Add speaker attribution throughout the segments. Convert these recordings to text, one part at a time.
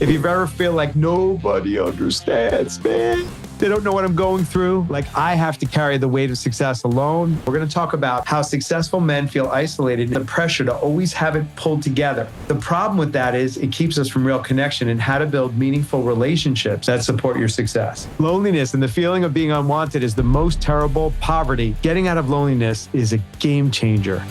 Speaker 1: If you've ever feel like nobody understands, man, they don't know what I'm going through, like I have to carry the weight of success alone. We're going to talk about how successful men feel isolated and the pressure to always have it pulled together. The problem with that is it keeps us from real connection and how to build meaningful relationships that support your success. Loneliness and the feeling of being unwanted is the most terrible poverty. Getting out of loneliness is a game changer.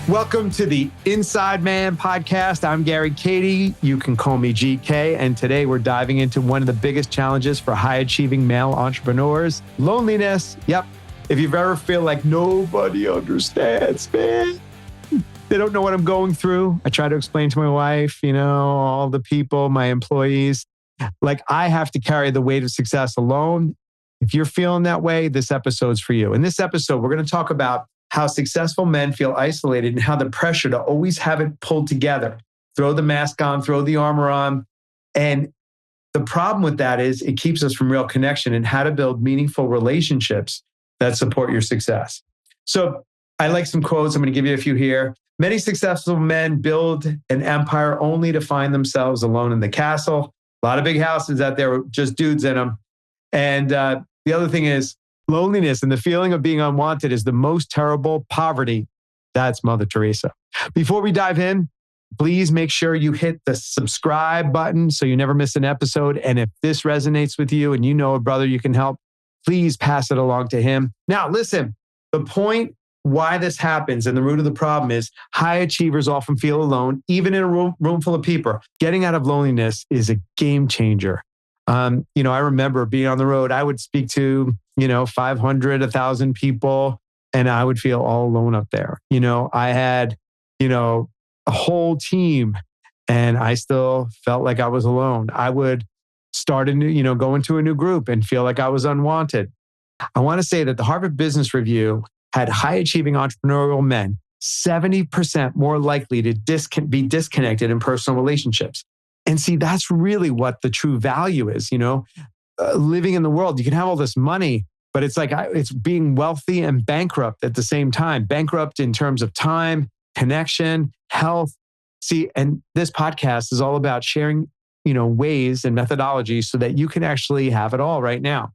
Speaker 1: Welcome to the Inside Man podcast. I'm Gary Kadi. You can call me GK. And today we're diving into one of the biggest challenges for high-achieving male entrepreneurs, loneliness. Yep. If you've ever feel like nobody understands, man, they don't know what I'm going through. I try to explain to my wife, all the people, my employees, like I have to carry the weight of success alone. If you're feeling that way, this episode's for you. In this episode, we're going to talk about how successful men feel isolated and how the pressure to always have it pulled together, throw the mask on, throw the armor on. And the problem with that is it keeps us from real connection and how to build meaningful relationships that support your success. So I like some quotes. I'm going to give you a few here. Many successful men build an empire only to find themselves alone in the castle. A lot of big houses out there with just dudes in them. And the other thing is, loneliness and the feeling of being unwanted is the most terrible poverty. That's Mother Teresa. Before we dive in, please make sure you hit the subscribe button so you never miss an episode. And if this resonates with you and you know a brother you can help, please pass it along to him. Now, listen, the point why this happens and the root of the problem is high achievers often feel alone, even in a room full of people. Getting out of loneliness is a game changer. I remember being on the road. I would speak to 500, 1,000 people, and I would feel all alone up there. I had, a whole team and I still felt like I was alone. I would start go into a new group and feel like I was unwanted. I want to say that the Harvard Business Review had high achieving entrepreneurial men 70% more likely to be disconnected in personal relationships. And see, that's really what the true value is, living in the world. You can have all this money, but it's like it's being wealthy and bankrupt at the same time. Bankrupt in terms of time, connection, health. See, and this podcast is all about sharing, ways and methodologies so that you can actually have it all right now.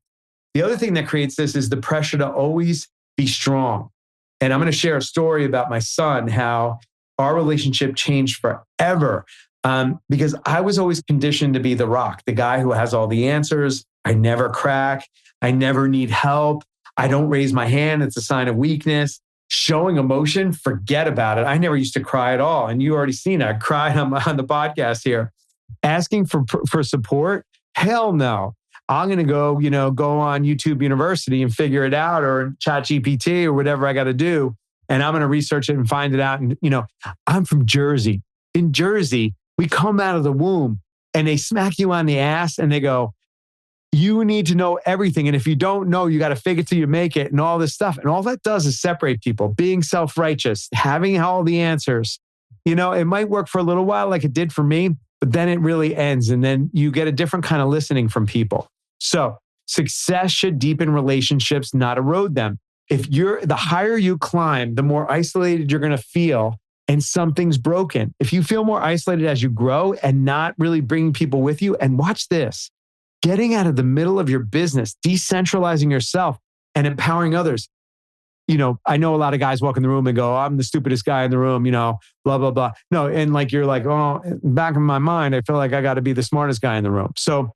Speaker 1: The other thing that creates this is the pressure to always be strong. And I'm going to share a story about my son, how our relationship changed forever. Because I was always conditioned to be the rock, the guy who has all the answers. I never crack. I never need help. I don't raise my hand. It's a sign of weakness. Showing emotion, forget about it. I never used to cry at all. And you already seen it. I cried on the podcast here. Asking for support? Hell no. I'm going to go on YouTube University and figure it out, or ChatGPT or whatever I got to do. And I'm going to research it and find it out. And, I'm from Jersey. In Jersey, we come out of the womb and they smack you on the ass and they go, you need to know everything. And if you don't know, you got to fake it till you make it and all this stuff. And all that does is separate people, being self-righteous, having all the answers. It might work for a little while like it did for me, but then it really ends. And then you get a different kind of listening from people. So success should deepen relationships, not erode them. The higher you climb, the more isolated you're going to feel. And something's broken. If you feel more isolated as you grow and not really bringing people with you, and watch this, getting out of the middle of your business, decentralizing yourself and empowering others. I know a lot of guys walk in the room and go, I'm the stupidest guy in the room, blah, blah, blah. No, and you're like, oh, back in my mind, I feel like I got to be the smartest guy in the room. So,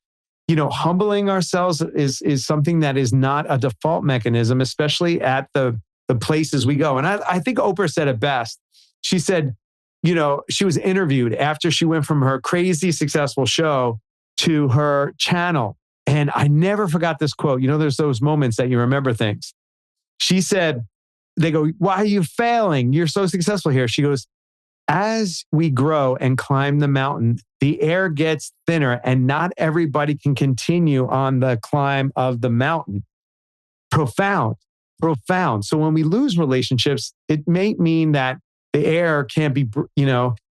Speaker 1: humbling ourselves is something that is not a default mechanism, especially at the places we go. And I think Oprah said it best. She said, she was interviewed after she went from her crazy successful show to her channel. And I never forgot this quote. There's those moments that you remember things. She said, they go, why are you failing? You're so successful here. She goes, as we grow and climb the mountain, the air gets thinner and not everybody can continue on the climb of the mountain. Profound. So when we lose relationships, it may mean that the air can't be,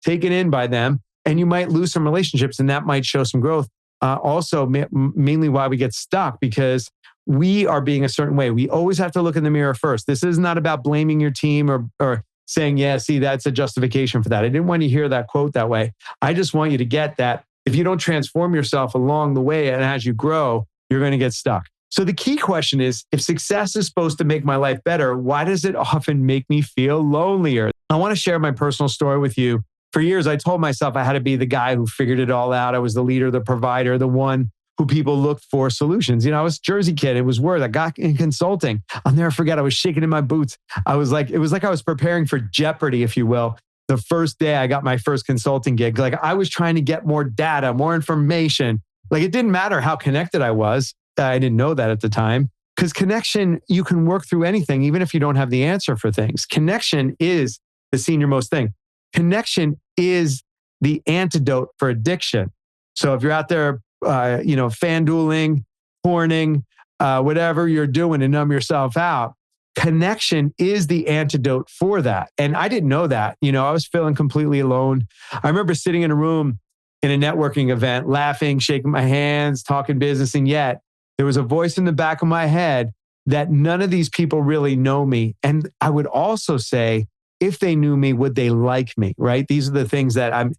Speaker 1: taken in by them, and you might lose some relationships, and that might show some growth. Also, mainly why we get stuck, because we are being a certain way. We always have to look in the mirror first. This is not about blaming your team or saying, yeah, see, that's a justification for that. I didn't want you to hear that quote that way. I just want you to get that if you don't transform yourself along the way and as you grow, you're going to get stuck. So the key question is, if success is supposed to make my life better, why does it often make me feel lonelier? I want to share my personal story with you. For years, I told myself I had to be the guy who figured it all out. I was the leader, the provider, the one who people looked for solutions. I was a Jersey kid. It was worth. I got in consulting. I'll never forget. I was shaking in my boots. It was like I was preparing for Jeopardy, if you will. The first day I got my first consulting gig, like I was trying to get more data, more information. Like it didn't matter how connected I was. I didn't know that at the time. Because connection, you can work through anything, even if you don't have the answer for things. Connection is the senior most thing. Connection is the antidote for addiction. So if you're out there, FanDueling, porning, whatever you're doing to numb yourself out, connection is the antidote for that. And I didn't know that. I was feeling completely alone. I remember sitting in a room in a networking event, laughing, shaking my hands, talking business, and yet there was a voice in the back of my head that none of these people really know me. And I would also say, if they knew me, would they like me, right? These are the things that I'm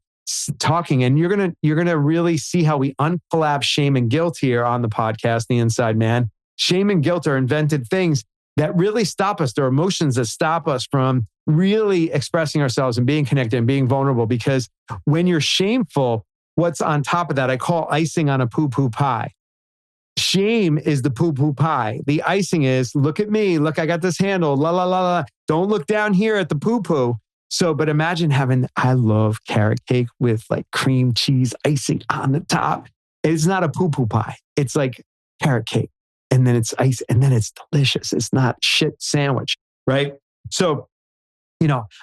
Speaker 1: talking. And you're gonna really see how we uncollapse shame and guilt here on the podcast, The Inside Man. Shame and guilt are invented things that really stop us. They're emotions that stop us from really expressing ourselves and being connected and being vulnerable. Because when you're shameful, what's on top of that, I call icing on a poo-poo pie. Shame is the poo-poo pie. The icing is, look at me. Look, I got this handle. La, la, la, la. Don't look down here at the poo-poo. So, but imagine I love carrot cake with like cream cheese icing on the top. It's not a poo-poo pie. It's like carrot cake. And then it's ice. And then it's delicious. It's not shit sandwich, right? So,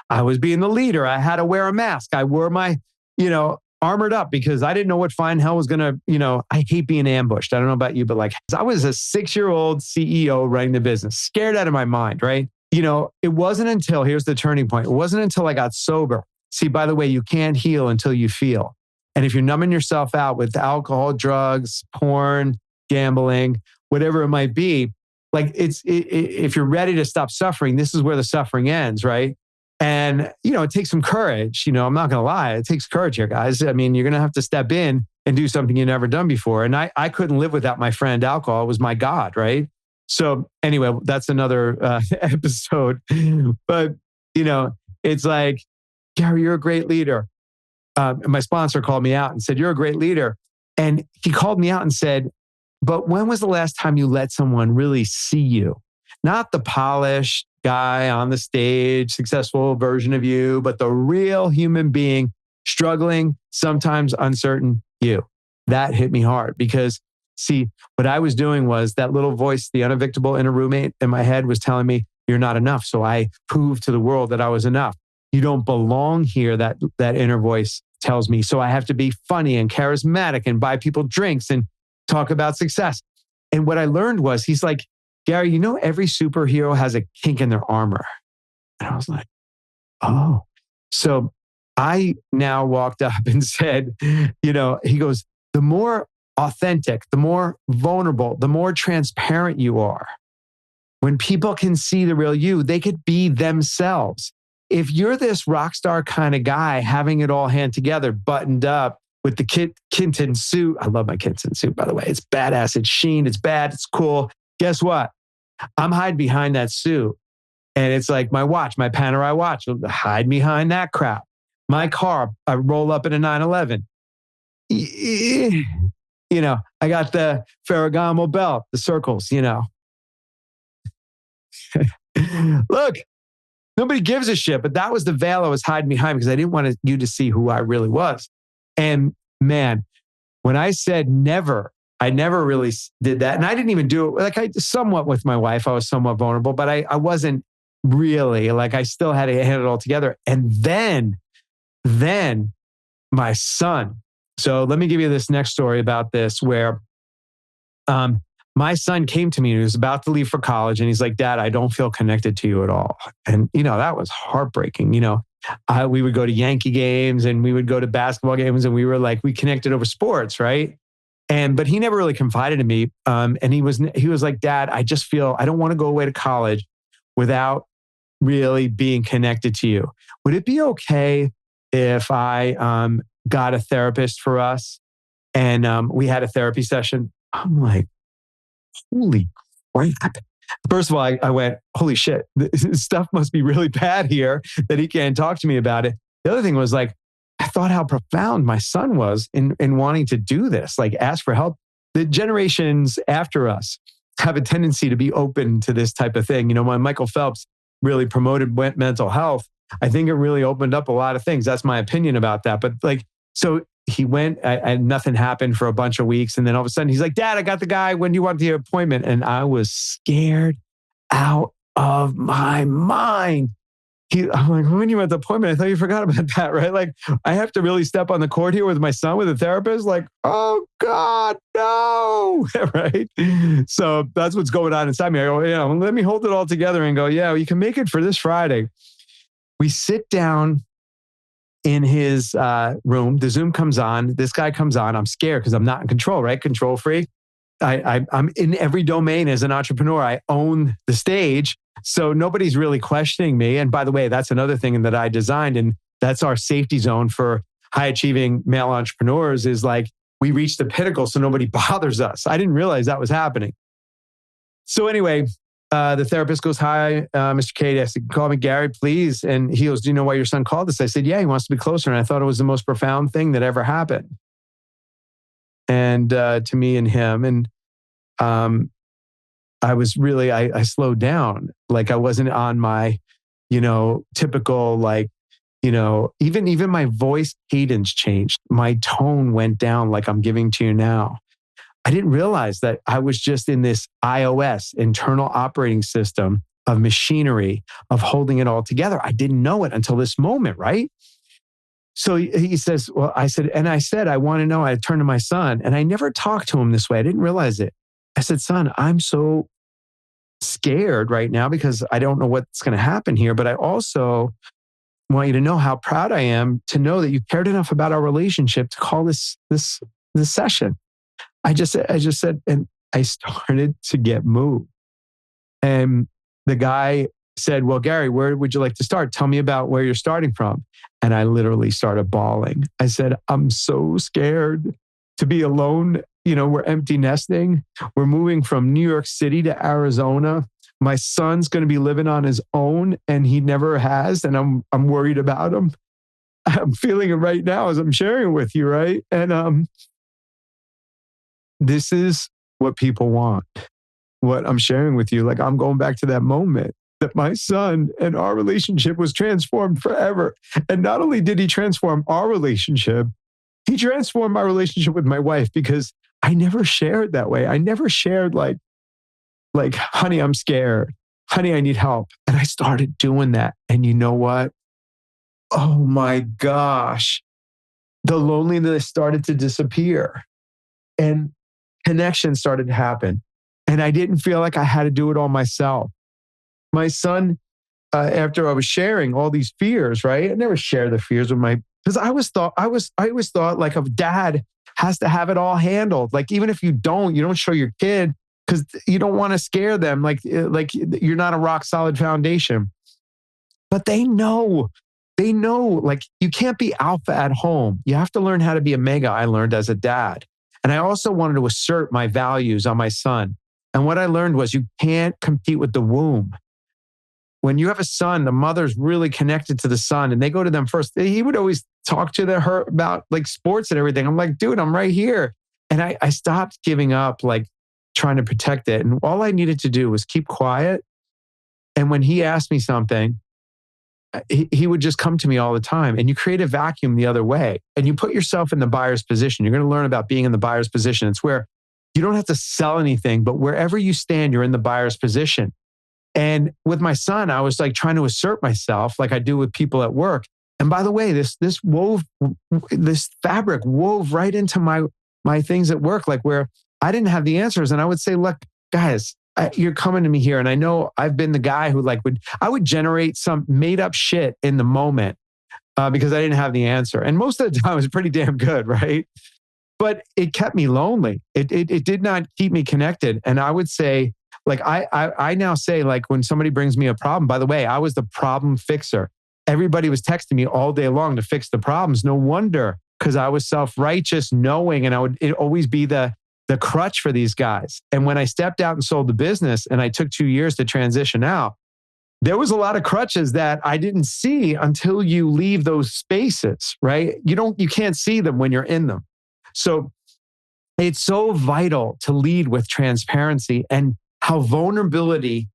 Speaker 1: I was being the leader. I had to wear a mask. I wore my, armored up because I didn't know what fine hell was going to, I hate being ambushed. I don't know about you, but like I was a 6-year-old CEO running the business, scared out of my mind, right? It wasn't until, here's the turning point. It wasn't until I got sober. See, by the way, you can't heal until you feel. And if you're numbing yourself out with alcohol, drugs, porn, gambling, whatever it might be, like if you're ready to stop suffering, this is where the suffering ends, right? And, it takes some courage. I'm not going to lie. It takes courage here, guys. I mean, you're going to have to step in and do something you've never done before. And I couldn't live without my friend alcohol. It was my God, right? So anyway, that's another episode. But, it's like, Gary, you're a great leader. My sponsor called me out and said, you're a great leader. And he called me out and said, but when was the last time you let someone really see you? Not the polished guy on the stage, successful version of you, but the real human being struggling, sometimes uncertain you. That hit me hard because, see, what I was doing was that little voice, the unevictable inner roommate in my head was telling me, you're not enough. So I proved to the world that I was enough. You don't belong here, that inner voice tells me. So I have to be funny and charismatic and buy people drinks and talk about success. And what I learned was, he's like, Gary, every superhero has a kink in their armor. And I was like, oh. So I now walked up and said, he goes, the more authentic, the more vulnerable, the more transparent you are. When people can see the real you, they could be themselves. If you're this rock star kind of guy, having it all hand together, buttoned up with the Kinton suit. I love my Kinton suit, by the way. It's badass. It's sheen. It's bad. It's cool. Guess what? I'm hiding behind that suit. And it's like my watch, my Panerai watch, hide behind that crap. My car, I roll up in a 911. I got the Ferragamo belt, the circles, Look, nobody gives a shit, but that was the veil I was hiding behind because I didn't want you to see who I really was. And man, when I said never, I never really did that. And I didn't even do it. Like somewhat with my wife, I was somewhat vulnerable, but I wasn't really, like I still had to hand it all together. And then my son. So let me give you this next story about this where my son came to me and he was about to leave for college. And he's like, Dad, I don't feel connected to you at all. And, that was heartbreaking. We would go to Yankee games and we would go to basketball games and we connected over sports, right? But he never really confided in me. And he was like, Dad, I just feel I don't want to go away to college without really being connected to you. Would it be okay if I got a therapist for us and we had a therapy session? I'm like, holy crap. First of all, I went, holy shit, this stuff must be really bad here that he can't talk to me about it. The other thing was like, I thought how profound my son was in wanting to do this, like ask for help. The generations after us have a tendency to be open to this type of thing. You know, when Michael Phelps really promoted mental health, I think it really opened up a lot of things. That's my opinion about that. But like, so he went and nothing happened for a bunch of weeks. And then all of a sudden he's like, Dad, I got the guy. When do you want the appointment? And I was scared out of my mind. I'm like, when you went to the appointment, I thought you forgot about that, right? Like, I have to really step on the court here with my son, with a therapist. Like, oh God, no, right? So that's what's going on inside me. I go, let me hold it all together and go, yeah, you can make it for this Friday. We sit down in his room. The Zoom comes on. This guy comes on. I'm scared because I'm not in control, right? Control freak. I'm in every domain as an entrepreneur. I own the stage. So nobody's really questioning me. And by the way, that's another thing that I designed. And that's our safety zone for high achieving male entrepreneurs is like, we reach the pinnacle so nobody bothers us. I didn't realize that was happening. So anyway, the therapist goes, hi, Mr. Kadi. I said, call me Gary, please. And he goes, do you know why your son called us? I said, yeah, he wants to be closer. And I thought it was the most profound thing that ever happened. And to me and him. And I was really, I slowed down. Like I wasn't on my, typical, like, even my voice cadence changed. My tone went down like I'm giving to you now. I didn't realize that I was just in this iOS, internal operating system of machinery, of holding it all together. I didn't know it until this moment, right? So he says, well, I said, I want to know. I turned to my son and I never talked to him this way. I didn't realize it. I said, son, I'm so scared right now because I don't know what's going to happen here. But I also want you to know how proud I am to know that you cared enough about our relationship to call this session. I just said, and I started to get moved. And the guy said, well, Gary, where would you like to start? Tell me about where you're starting from. And I literally started bawling. I said, I'm so scared to be alone. We're empty nesting. We're moving from New York City to Arizona. My son's going to be living on his own and he never has. And I'm worried about him. I'm feeling it right now as I'm sharing it with you, right? And this is what people want, what I'm sharing with you. Like I'm going back to that moment that my son and our relationship was transformed forever. And not only did he transform our relationship, he transformed my relationship with my wife because I never shared that way. I never shared like, honey, I'm scared. Honey, I need help. And I started doing that. And you know what? Oh my gosh. The loneliness started to disappear and connection started to happen. And I didn't feel like I had to do it all myself. My son, after I was sharing all these fears, right? I never share the fears with because I always thought like a dad has to have it all handled. Like even if you don't show your kid because you don't want to scare them. Like you're not a rock solid foundation. But they know, like you can't be alpha at home. You have to learn how to be omega. I learned as a dad. And I also wanted to assert my values on my son. And what I learned was you can't compete with the womb. When you have a son, the mother's really connected to the son and they go to them first. He would always talk to her about like sports and everything. I'm like, dude, I'm right here. And I stopped giving up, like trying to protect it. And all I needed to do was keep quiet. And when he asked me something, he would just come to me all the time. And you create a vacuum the other way. And you put yourself in the buyer's position. You're going to learn about being in the buyer's position. It's where you don't have to sell anything, but wherever you stand, you're in the buyer's position. And with my son, I was like trying to assert myself like I do with people at work. And by the way, this fabric wove right into my things at work, like where I didn't have the answers. And I would say, look, guys, you're coming to me here. And I know I've been the guy who I would generate some made up shit in the moment because I didn't have the answer. And most of the time it was pretty damn good, right? But it kept me lonely. It did not keep me connected. And I would say, Like I now say, like when somebody brings me a problem, by the way, I was the problem fixer. Everybody was texting me all day long to fix the problems. No wonder, because I was self-righteous, knowing, and it always be the crutch for these guys. And when I stepped out and sold the business and I took 2 years to transition out, there was a lot of crutches that I didn't see until you leave those spaces, right? You can't see them when you're in them. So it's so vital to lead with transparency, and how vulnerability,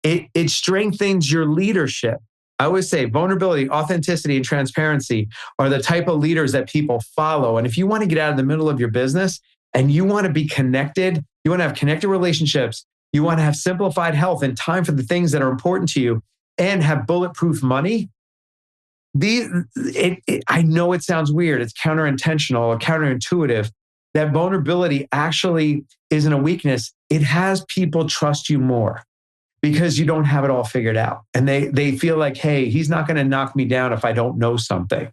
Speaker 1: it strengthens your leadership. I always say vulnerability, authenticity, and transparency are the type of leaders that people follow. And if you want to get out of the middle of your business and you want to be connected, you want to have connected relationships, you want to have simplified health and time for the things that are important to you, and have bulletproof money, I know it sounds weird. It's counterintentional or counterintuitive. That vulnerability actually isn't a weakness. It has people trust you more because you don't have it all figured out. And they feel like, hey, he's not going to knock me down if I don't know something.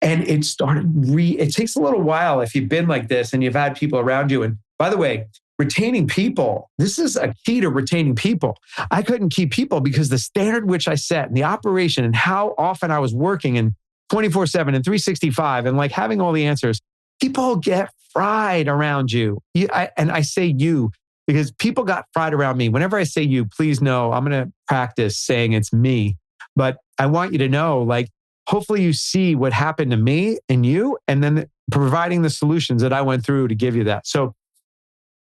Speaker 1: And it takes a little while if you've been like this and you've had people around you. And by the way, retaining people, this is a key to retaining people. I couldn't keep people because the standard which I set and the operation and how often I was working and 24/7 and 365 and like having all the answers, people get fried around you. And I say you because people got fried around me. Whenever I say you, please know I'm going to practice saying it's me. But I want you to know, like, hopefully you see what happened to me and you, and then providing the solutions that I went through to give you that. So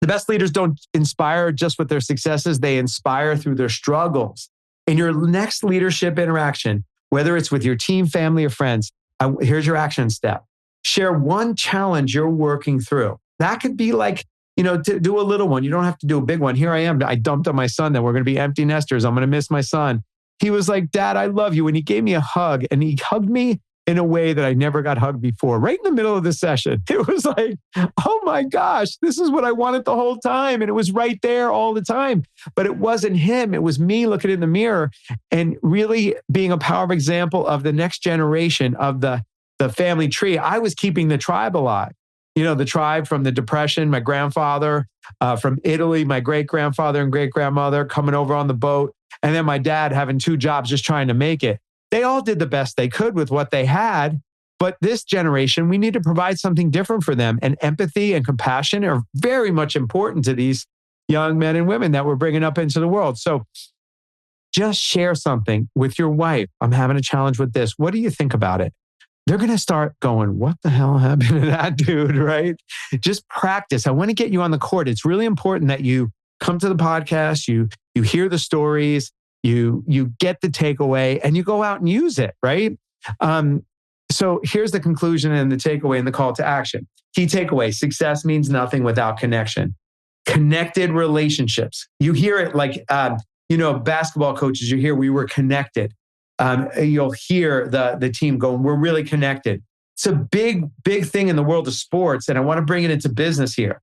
Speaker 1: the best leaders don't inspire just with their successes. They inspire through their struggles. In your next leadership interaction, whether it's with your team, family, or friends, here's your action step. Share one challenge you're working through. That could be like, to do a little one. You don't have to do a big one. Here I am. I dumped on my son that we're going to be empty nesters. I'm going to miss my son. He was like, Dad, I love you. And he gave me a hug, and he hugged me in a way that I never got hugged before, right in the middle of the session. It was like, oh my gosh, this is what I wanted the whole time. And it was right there all the time. But it wasn't him. It was me looking in the mirror and really being a powerful example of the next generation of the family tree. I was keeping the tribe alive. The tribe from the Depression, my grandfather, from Italy, my great-grandfather and great-grandmother coming over on the boat. And then my dad having 2 jobs, just trying to make it. They all did the best they could with what they had. But this generation, we need to provide something different for them. And empathy and compassion are very much important to these young men and women that we're bringing up into the world. So just share something with your wife. I'm having a challenge with this. What do you think about it? They're going to start going, what the hell happened to that dude, right? Just practice. I want to get you on the court. It's really important that you come to the podcast, you hear the stories, you get the takeaway, and you go out and use it, right? So here's the conclusion and the takeaway and the call to action. Key takeaway: success means nothing without connection. Connected relationships. You hear it like, basketball coaches, you hear we were connected. You'll hear the team going, we're really connected. It's a big, big thing in the world of sports. And I want to bring it into business here.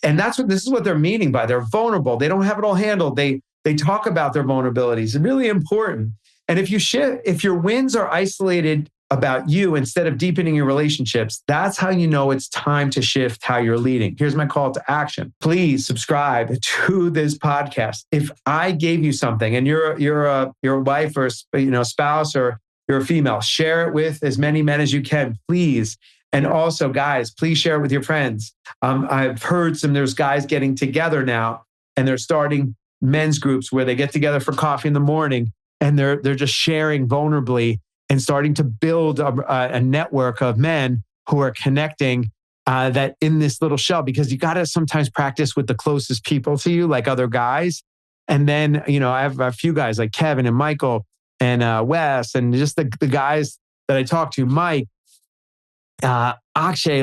Speaker 1: And this is what they're meaning by they're vulnerable. They don't have it all handled. They talk about their vulnerabilities. It's really important. And if your wins are isolated about you instead of deepening your relationships, that's how you know it's time to shift how you're leading. Here's my call to action. Please subscribe to this podcast. If I gave you something and you're a wife or spouse or you're a female, share it with as many men as you can, please. And also, guys, please share it with your friends. I've heard there's guys getting together now, and they're starting men's groups where they get together for coffee in the morning, and they're just sharing vulnerably and starting to build a network of men who are connecting that in this little shell, because you got to sometimes practice with the closest people to you, like other guys. And then, I have a few guys like Kevin and Michael and Wes, and just the guys that I talk to, Mike, Akshay,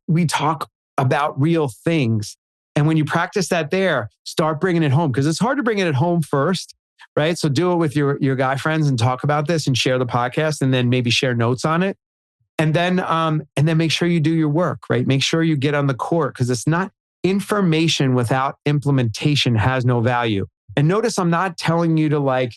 Speaker 1: we talk about real things. And when you practice that there, start bringing it home, because it's hard to bring it at home first, right? So do it with your guy friends and talk about this and share the podcast, and then maybe share notes on it. And then make sure you do your work, right? Make sure you get on the court, because it's not information without implementation has no value. And notice I'm not telling you to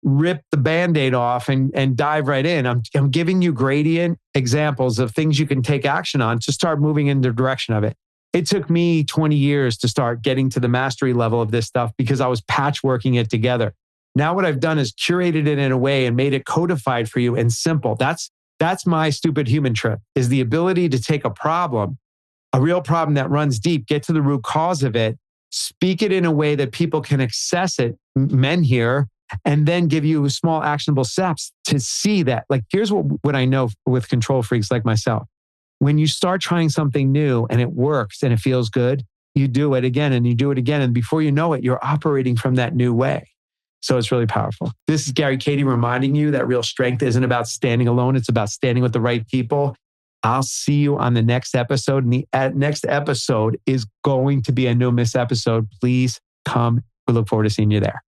Speaker 1: rip the Band-Aid off and dive right in. I'm giving you gradient examples of things you can take action on to start moving in the direction of it. It took me 20 years to start getting to the mastery level of this stuff because I was patchworking it together. Now what I've done is curated it in a way and made it codified for you and simple. That's my stupid human trick, is the ability to take a problem, a real problem that runs deep, get to the root cause of it, speak it in a way that people can access it, men here, and then give you small actionable steps to see that. Like, here's what I know with control freaks like myself. When you start trying something new and it works and it feels good, you do it again and you do it again. And before you know it, you're operating from that new way. So it's really powerful. This is Gary Kadi reminding you that real strength isn't about standing alone. It's about standing with the right people. I'll see you on the next episode. And the next episode is going to be a no miss episode. Please come. We look forward to seeing you there.